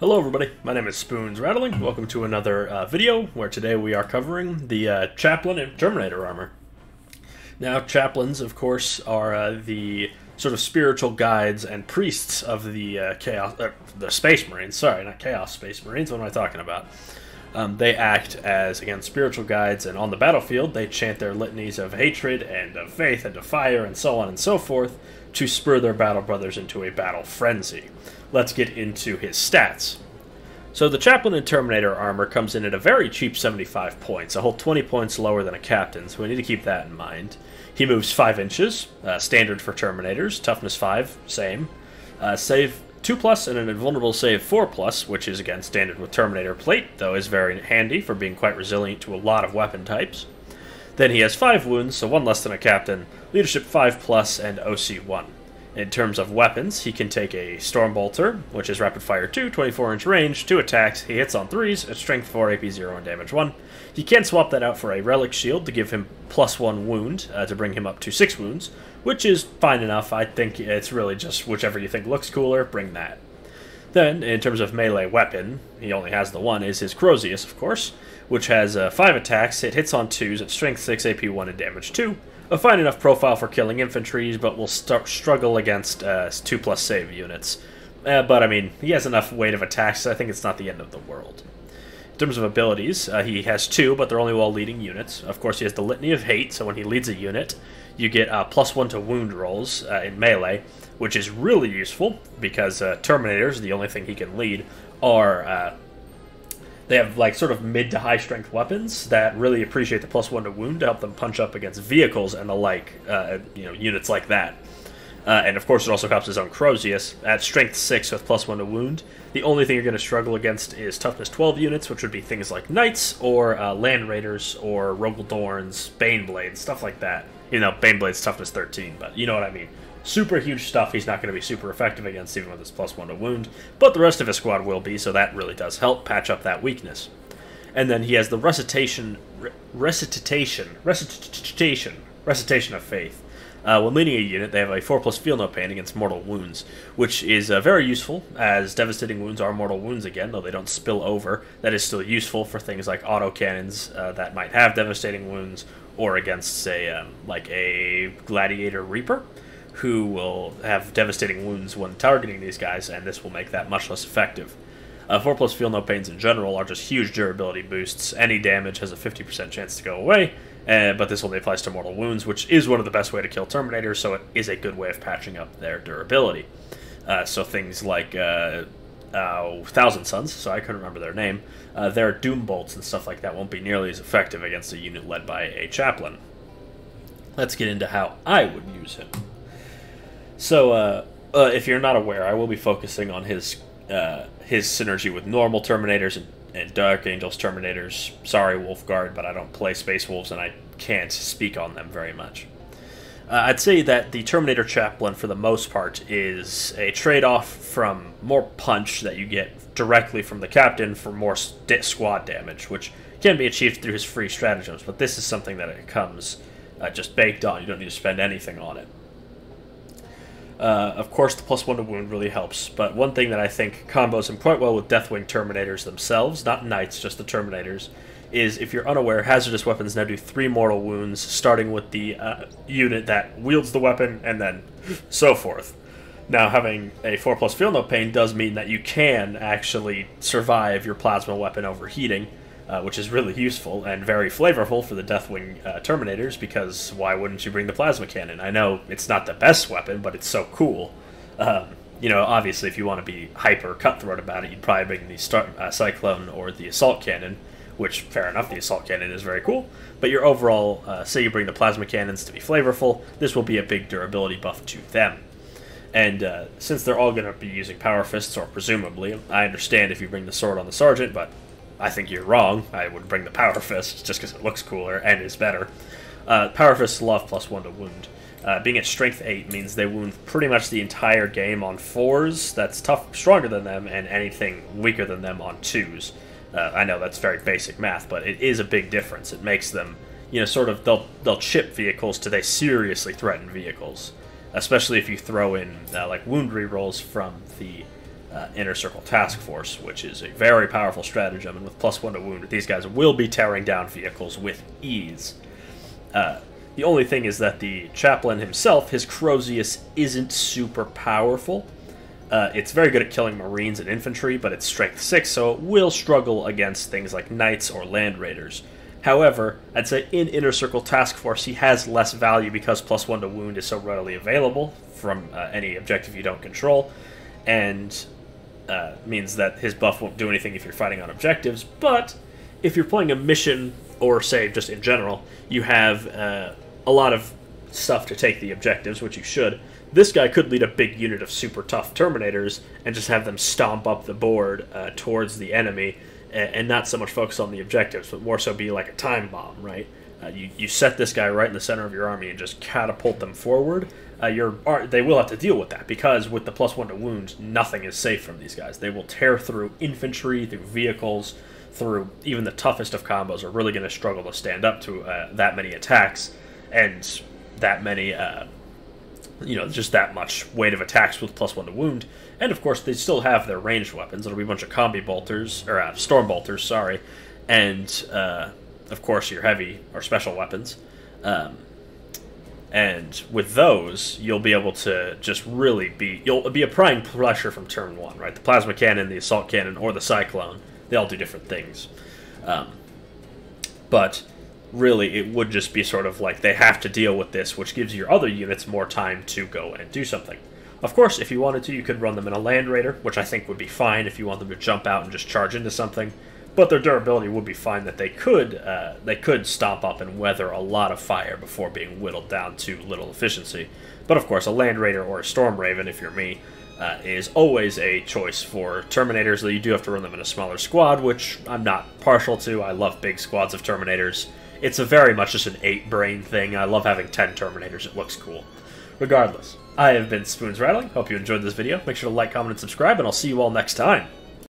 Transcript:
Hello everybody, my name is Spoons Rattling. Welcome to another video where today we are covering the Chaplain and Terminator armor. Now, Chaplains, of course, are the sort of spiritual guides and priests of the the Space Marines. Sorry, not Chaos Space Marines, what am I talking about? They act as, again, spiritual guides, and on the battlefield they chant their litanies of hatred and of faith and of fire and so on and so forth to spur their battle brothers into a battle frenzy. Let's get into his stats. So the Chaplain and Terminator armor comes in at a very cheap 75 points, a whole 20 points lower than a Captain, so we need to keep that in mind. He moves 5 inches, standard for Terminators, toughness 5, same. Save 2+, and an invulnerable save 4+, which is again standard with Terminator plate, though is very handy for being quite resilient to a lot of weapon types. Then he has 5 wounds, so 1 less than a Captain, leadership 5+, and OC 1. In terms of weapons, he can take a Stormbolter, which is rapid fire 2, 24-inch range, 2 attacks, he hits on 3s, at strength 4, AP 0, and damage 1. He can swap that out for a Relic Shield to give him +1 wound, to bring him up to 6 wounds, which is fine enough. I think it's really just whichever you think looks cooler, bring that. Then, in terms of melee weapon, he only has the one, is his Crozius, of course, which has 5 attacks, it hits on 2s, at strength 6, AP 1, and damage 2. A fine enough profile for killing infantry, but will struggle against 2+ save units. But, I mean, he has enough weight of attacks, so I think it's not the end of the world. In terms of abilities, he has 2, but they're only while leading units. Of course, he has the Litany of Hate, so when he leads a unit, you get +1 to wound rolls in melee, which is really useful, because Terminators, the only thing he can lead, are... They have, like, sort of mid to high strength weapons that really appreciate the +1 to wound to help them punch up against vehicles and the like, units like that. And of course, it also helps his own Crozius at strength 6 with +1 to wound. The only thing you're going to struggle against is toughness 12 units, which would be things like Knights or Land Raiders or Rogaldorns, Baneblades, stuff like that. You know, Baneblade's toughness 13, but you know what I mean. Super huge stuff he's not going to be super effective against, even with his +1 to wound, but the rest of his squad will be, so that really does help patch up that weakness. And then he has the Recitation of Faith. When leading a unit, they have a 4+ feel no pain against mortal wounds, which is very useful, as devastating wounds are mortal wounds again, though they don't spill over. That is still useful for things like autocannons that might have devastating wounds, or against, say, like a Gladiator Reaper, who will have devastating wounds when targeting these guys, and this will make that much less effective. 4+ feel no pains in general are just huge durability boosts. Any damage has a 50% chance to go away, but this only applies to mortal wounds, which is one of the best way to kill Terminators, so it is a good way of patching up their durability. So things like Thousand Suns, so I couldn't remember their name, their Doom Bolts and stuff like that won't be nearly as effective against a unit led by a Chaplain. Let's get into how I would use him. So, if you're not aware, I will be focusing on his synergy with normal Terminators and Dark Angels Terminators. Sorry, Wolfguard, but I don't play Space Wolves, and I can't speak on them very much. I'd say that the Terminator Chaplain, for the most part, is a trade-off from more punch that you get directly from the Captain for more squad damage, which can be achieved through his free stratagems, but this is something that it comes just baked on. You don't need to spend anything on it. Of course, the +1 to wound really helps, but one thing that I think combos him quite well with Deathwing Terminators themselves, not Knights, just the Terminators, is, if you're unaware, hazardous weapons now do 3 mortal wounds, starting with the unit that wields the weapon, and then so forth. Now, having a 4+ feel no pain does mean that you can actually survive your plasma weapon overheating, which is really useful and very flavorful for the Deathwing Terminators, because why wouldn't you bring the plasma cannon? I know it's not the best weapon, but it's so cool. You know, obviously, if you want to be hyper cutthroat about it, you'd probably bring the Cyclone or the Assault Cannon, which, fair enough, the Assault Cannon is very cool, but your overall, say you bring the plasma cannons to be flavorful, this will be a big durability buff to them. And since they're all going to be using Power Fists, or presumably, I understand if you bring the sword on the Sergeant, but I think you're wrong. I would bring the Power Fist just because it looks cooler and is better. Power Fists love +1 to wound. Being at strength 8 means they wound pretty much the entire game on 4s. That's stronger than them, and anything weaker than them on 2s. I know that's very basic math, but it is a big difference. It makes them, you know, sort of, they'll chip vehicles till they seriously threaten vehicles. Especially if you throw in, like, wound rerolls from the Inner Circle Task Force, which is a very powerful stratagem, and with +1 to wound, these guys will be tearing down vehicles with ease. The only thing is that the Chaplain himself, his Crozius, isn't super powerful. It's very good at killing Marines and infantry, but it's strength 6, so it will struggle against things like Knights or Land Raiders. However, I'd say in Inner Circle Task Force, he has less value because +1 to wound is so readily available from any objective you don't control, and means that his buff won't do anything if you're fighting on objectives. But if you're playing a mission, or say just in general, you have a lot of stuff to take the objectives, which you should. This guy could lead a big unit of super tough Terminators and just have them stomp up the board towards the enemy, and not so much focus on the objectives, but more so be like a time bomb, right? You set this guy right in the center of your army and just catapult them forward. They will have to deal with that, because with the +1 to wound, nothing is safe from these guys. They will tear through infantry, through vehicles, through even the toughest of combos. Are really going to struggle to stand up to that many attacks, and that many, just that much weight of attacks with +1 to wound. And of course, they still have their ranged weapons. It'll be a bunch of combi bolters, or storm bolters, sorry, and of course your heavy or special weapons. And with those, you'll be able to just really you'll be applying pressure from turn 1, right? The plasma cannon, the assault cannon, or the cyclone, they all do different things. But really, it would just be sort of like they have to deal with this, which gives your other units more time to go and do something. Of course, if you wanted to, you could run them in a Land Raider, which I think would be fine if you want them to jump out and just charge into something. But their durability would be fine, that they could stomp up and weather a lot of fire before being whittled down to little efficiency. But of course, a Land Raider or a Storm Raven, if you're me, is always a choice for Terminators, though you do have to run them in a smaller squad, which I'm not partial to. I love big squads of Terminators. It's very much just an 8-brain thing. I love having 10 Terminators. It looks cool. Regardless, I have been Spoons Rattling. Hope you enjoyed this video. Make sure to like, comment, and subscribe, and I'll see you all next time.